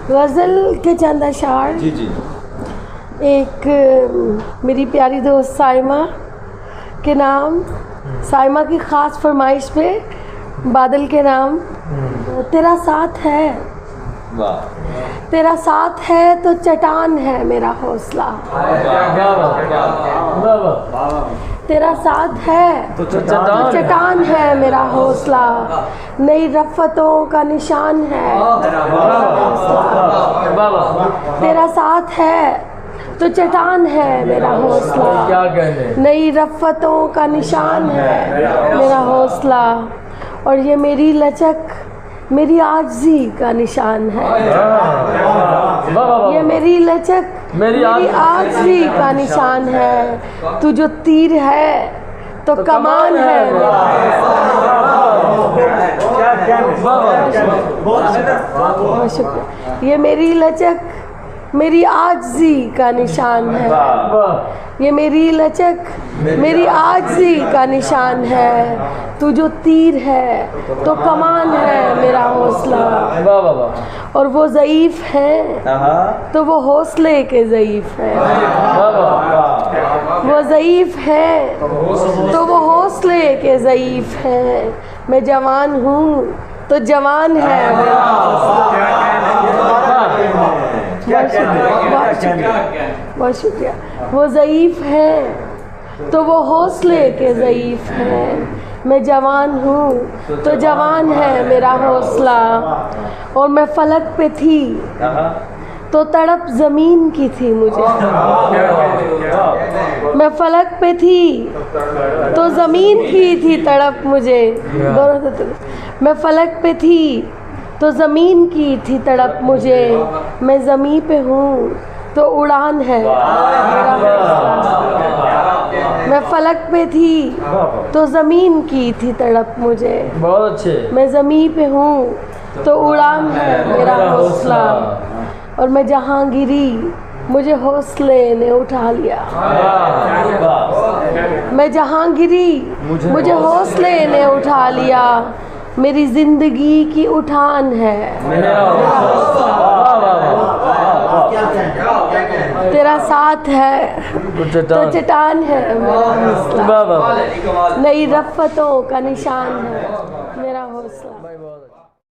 गज़ल के चंद अशार। जी जी। एक मेरी प्यारी दोस्त साइमा के नाम, साइमा की ख़ास फरमाइश पे बादल के नाम। तेरा साथ है, वाह, तेरा साथ है तो चट्टान है मेरा हौसला। तेरा साथ है तो चट्टान है मेरा हौसला, नई रफ़्फ़तों का निशान है। तेरा साथ है तो चट्टान है मेरा हौसला, नई रफ़्फ़तों का निशान है मेरा हौसला। और ये मेरी लचक मेरी आजिज़ी का निशान है। ये मेरी लचक मेरी आजिज़ी का निशान है। तू जो तीर है तो कमान है मेरा बहुत शुक्रिया। ये मेरी लचक मेरी आजिज़ी का निशान है। ये मेरी लचक मेरी आजिज़ी का निशान है। तू जो तीर है तो कमान है मेरा हौसला। और वो ज़ईफ़ हैं तो वो हौसले के ज़ईफ़ हैं। वो ज़ईफ़ हैं तो वो हौसले के ज़ईफ़ हैं। मैं जवान हूँ तो जवान है मेरा बहुत शुक्रिया। वो ज़ईफ़ हैं तो वो हौसले के ज़ईफ़ हैं। मैं जवान हूँ तो जवान है मेरा हौसला। और मैं फलक पे थी तो तड़प ज़मीन की थी मुझे। मैं फलक पे थी तो ज़मीन की थी तड़प मुझे। मैं फलक पे थी तो ज़मीन की थी तड़प मुझे। मैं ज़मीं पे हूँ तो उड़ान है मेरा हौसला। मैं फलक पे थी तो ज़मीन की थी तड़प मुझे। बहुत अच्छे। मैं ज़मीं पे हूँ तो उड़ान है मेरा हौसला। और मैं जहाँ गिरी मुझे हौसले ने उठा लिया। मैं जहाँ गिरी मुझे हौसले ने उठा लिया। मेरी ज़िंदगी की उठान है मेरा हौसला। तेरा साथ है तो चट्टान है मेरा हौसला, नई रफ़्फ़तों का निशान है मेरा हौसला।